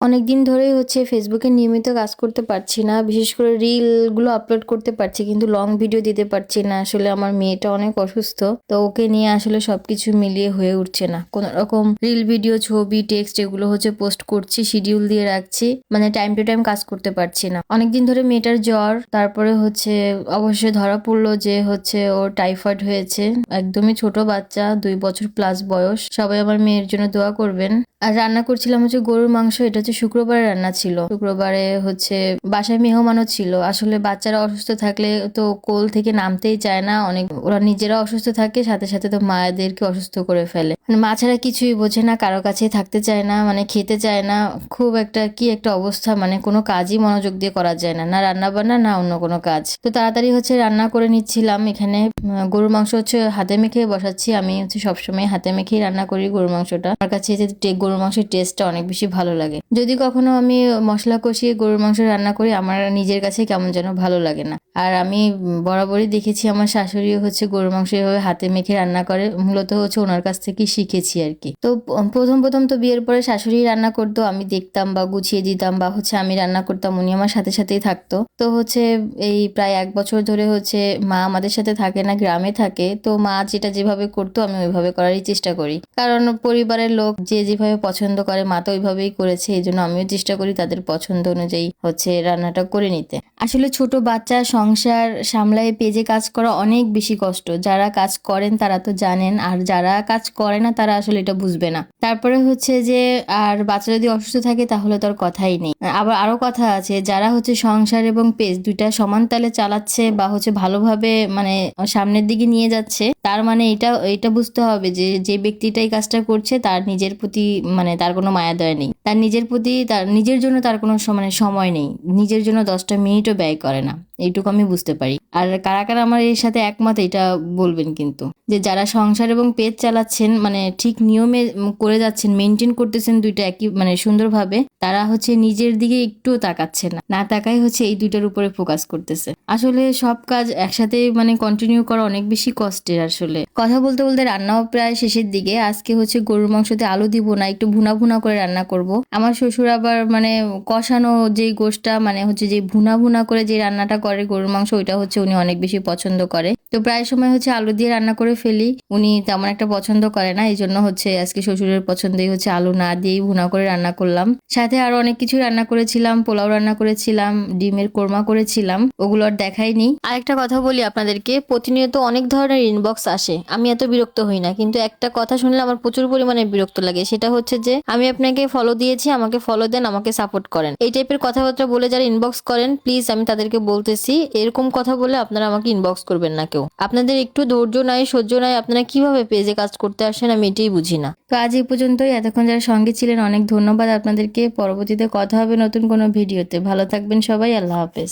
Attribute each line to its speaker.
Speaker 1: অনেকদিন ধরেই হচ্ছে ফেসবুকে নিয়মিত কাজ করতে পারছি না। বিশেষ করে রিলগুলো আপলোড করতে পারছি কিন্তু লং ভিডিও দিতে পারছি না। আসলে আমার মেয়েটা অনেক অসুস্থ। তো ওকে নিয়ে আসলে সবকিছু মিলিয়ে হয়ে উঠছে না। কোন রকম রিল ভিডিও, ছবি, টেক্সট এগুলো হচ্ছে পোস্ট করছি, শিডিউল দিয়ে রাখছি। মানে টাইম টু টাইম কাজ করতে পারছি না। অনেকদিন ধরে মেয়েটার জ্বর, তারপরে হচ্ছে অবশ্যই ধরা পড়লো যে হচ্ছে ওর টাইফয়েড হয়েছে। একদমই ছোট বাচ্চা, 2 বছর প্লাস বয়স। সবাই আমার মেয়ের জন্য দোয়া করবেন। আর রান্না করছিলাম হচ্ছে গরুর মাংস। এটা হচ্ছে শুক্রবারে রান্না ছিল। শুক্রবারে হচ্ছে বাসায় মেহমানও ছিল। আসলে বাচ্চারা অসুস্থ থাকলে তো কোল থেকে নামতেই চায় না। অনেক ওরা নিজেরা অসুস্থ থাকে, সাথে সাথে তো মায়েদেরকে অসুস্থ করে ফেলে। মানে মা ছাড়া কিছুই বোঝে না, কারো কাছেই থাকতে চায় না, মানে খেতে চায় না। খুব একটা অবস্থা, মানে কোনো কাজই মনোযোগ দিয়ে করা যায় না, না রান্না বান্না না অন্য কোনো কাজ। তো তাড়াতাড়ি হচ্ছে রান্না করে নিচ্ছিলাম। এখানে গরুর মাংস হচ্ছে হাতে মেখে বসাচ্ছি। আমি হচ্ছে সবসময় হাতে মেখেই রান্না করি গরুর মাংসটা। আমার কাছে যে গরুর মাংসের টেস্টটা অনেক বেশি ভালো লাগে। যদি কখনো আমি মশলা কষিয়ে গরুর মাংস রান্না করি, আমার নিজের কাছে কেমন যেন ভালো লাগে না। আর আমি বরাবরই দেখেছি আমার শাশুড়িও হচ্ছে গরুর মাংস এভাবে হাতে মেখে রান্না করে। মূলত হচ্ছে ওনার কাছ থেকেই শিখেছি আর কি। তো প্রথম প্রথম তো বিয়ের পরে শাশুড়ি রান্না করতো, আমি দেখতাম বা গুছিয়ে দিতাম, বা হচ্ছে আমি রান্না করতাম, উনি আমার সাথে সাথেই থাকতো। তো হচ্ছে এই প্রায় 1 বছর ধরে হচ্ছে মা আমাদের সাথে থাকে না, গ্রামে থাকে। তো মা যেটা যেভাবে করতো আমি ওইভাবে করারই চেষ্টা করি, কারণ পরিবারের লোক যে যেভাবে পছন্দ করে মা তো ওইভাবেই করেছে। এই জন্য আমিও চেষ্টা করি তাদের পছন্দ অনুযায়ী হচ্ছে রান্নাটা করে নিতে। আসলে ছোট বাচ্চা, সংসার সামলায় পেজে কাজ করা অনেক বেশি কষ্ট। যারা কাজ করেন তারা তো জানেন, আর যারা কাজ করে না তারা আসলে এটা বুঝবে না। তারপরে হচ্ছে যে আর বাচ্চা যদি অসুস্থ থাকে তাহলে তো আর কথাই নেই। আবার আরো কথা আছে, যারা হচ্ছে সংসার এবং পেজ দুইটা সমান তালে চালাচ্ছে বা হচ্ছে ভালোভাবে মানে সামনের দিকে নিয়ে যাচ্ছে, তার মানে এটা বুঝতে হবে যে যে ব্যক্তিটা এই কাজটা করছে তার নিজের প্রতি মানে তার কোনো মায়া দয়া নেই। তার নিজের প্রতি, তার নিজের জন্য তার কোনো মানে সময় নেই। নিজের জন্য 10টা মিনিটও ব্যয় করে না। এইটুকু আমি বুঝতে পারি। আর কারা কারা আমার এর সাথে একমত এটা বলবেন কিন্তু, যে যারা সংসার এবং পেজ চালাচ্ছেন, মানে ঠিক নিয়মে করে যাচ্ছেন, মেনটেন করতেছেন দুইটা একই মানে সুন্দরভাবে, তারা হচ্ছে নিজের দিকে একটুও তাকাচ্ছে না, না তাকাই হচ্ছে এই দুইটার উপরে ফোকাস করতেছে। আসলে সব কাজ একসাথে মানে কন্টিনিউ করা অনেক বেশি কষ্টের। আসলে কথা বলতে বলতে রান্নাও প্রায় শেষের দিকে। আজকে হচ্ছে গরুর মাংসতে আলু দিব না, একটু ভুনা ভুনা করে রান্না করব। আমার শ্বশুর আবার মানে কষানো যে গোশটা, মানে হচ্ছে যে ভুনা ভুনা করে যে রান্নাটা করে গরুর মাংস, ওইটা হচ্ছে উনি অনেক বেশি পছন্দ করে। তো প্রায় সময় হচ্ছে আলু দিয়ে রান্না করে ফেলি, উনি তেমন একটা পছন্দ করে না। এই জন্য হচ্ছে আজকে শ্বশুরের পছন্দেই হচ্ছে আলু না দিয়েই ভুনা করে রান্না করলাম। সাথে আরো অনেক কিছু রান্না করেছিলাম, পোলাও রান্না করেছিলাম, ডিমের কোরমা করেছিলাম, ওগুলো আর দেখাইনি। আরেকটা কথা বলি আপনাদেরকে, প্রতিনিয়ত অনেক ধরনের ইনবক্স আসে, আমি এত বিরক্ত হই না, কিন্তু একটা কথা শুনলে আমার প্রচুর পরিমাণে বিরক্ত লাগে। সেটা হচ্ছে যে আমি আপনাকে ফলো দিয়েছি, আমাকে ফলো দেন, আমাকে সাপোর্ট করেন, এই টাইপের কথাবার্তা বলে যারা ইনবক্স করেন, প্লিজ আমি তাদেরকে বলতেছি এরকম কথা বলে আপনারা আমাকে ইনবক্স করবেন না কেউ। আপনাদের একটু ধৈর্য নাই, সহ্য নাই, আপনারা কিভাবে পেজে কাজ করতে আসেন আমি এটাই বুঝি না। তো আজ এই পর্যন্তই। এতক্ষণ যারা সঙ্গে ছিলেন অনেক ধন্যবাদ আপনাদেরকে। পরবর্তীতে কথা হবে নতুন কোনো ভিডিওতে। ভালো থাকবেন সবাই, আল্লাহ হাফেজ।